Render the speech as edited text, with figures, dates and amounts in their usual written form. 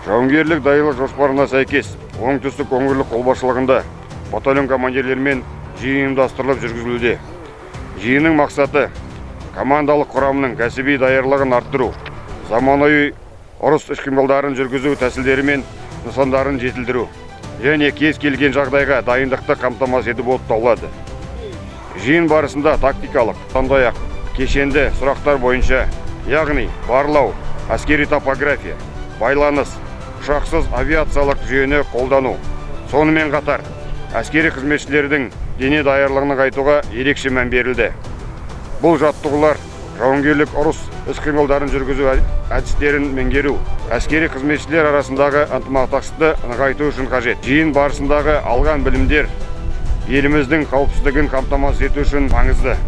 Жауынгерлік даярлық жоспарына сәйкес, оңтүстік өңірлік қолбасшылығында батальон командирлерімен жиын ұйымдастырылып жүргізілуде. Жиынның мақсаты командалық құрамның кәсіби даярлығын арттыру, заманауи ұрыс іс-қимылдарын жүргізу тәсілдері мен нысандарын жетілдіру және кез келген жағдайға дайындықты қамтамасыз ету болып табылады. Жиын барысында тактикалық, сондай-ақ кешенді сұрақтар бойынша, яғни барлау, әскери топография, байланыс, ұшақсыз авиациялық жүйені қолдану, сонымен қатар әскери қызметшілердің дене даярлығын айтуға ерекше мән берілді. Бұл жаттығулар жауынгерлік ұрыс іс-қимылдарын жүргізу әдістерін меңгеру, әскери қызметшілер арасындағы ынтымақтастықты нығайту үшін қажет. Жиын барысындағы алған білімдер еліміздің қауіпсіздігін қамтамасыз ету үшін маңызды.